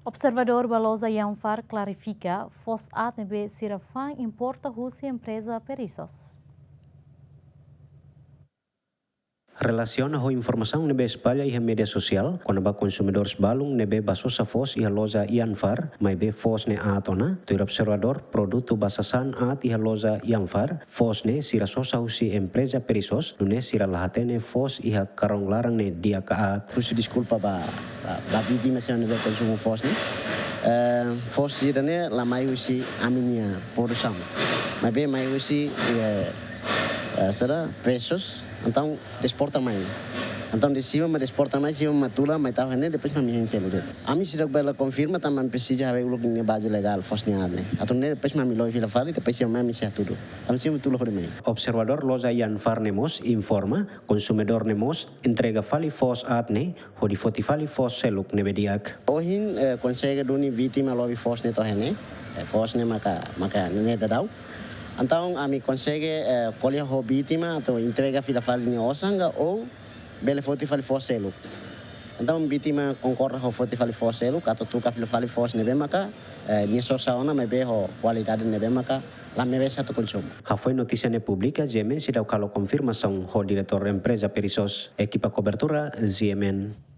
Observador Balosa Yanfar clarifica, FOSAT nebe Sirafan importa husi empresa Perissos. Relaciona a informação nebe espalha e mídia social, quando ba consumidores balung nebe basosa fos e a loja Yanfar, mas be fos ne atona, tu observador produto basasan at e a loja Yanfar, fos ne sira sosa usi empresa Perissos, nune sira lahatene fos e a karong larang ne dia kaat. Peço desculpa ba vítima se nebe consumo fos ne. Fos sira ne la mai usi aminia produção. Mas be mai usi será Perissos. Então, desporta mais. Então, de cima, mas desporta mais, cima, matula, mas tahu ini, depois kami hensel udah. Kami sudah bela confirma, também precisa haver uluk ni base legal, fosnya ada. Atau ne, depois kami loy fila fali, depois kami siap tudo. Kami cima tulo hore mai. Observador loja Yanfar nemos informa, consumidor nemos entrega fali fos atne, hodi foti fali fos seluk nebediak. Ohin consegue doni vítima loy fos ne tohene, fos ne maka ne dadau. Então, a mim consegue colher a vítima atau entrega fila fali osanga ou bele foti fali foselo. Então, a vítima concorre com foti fali foselo, atau tuka fila fali fos nebe maka ni sosaona mebe ho qualidade nebe maka la mebe satu consumo. Foi notícia ne pública, GMN sidau kalau confirmação ho diretor empresa Perissos, equipa cobertura GMN.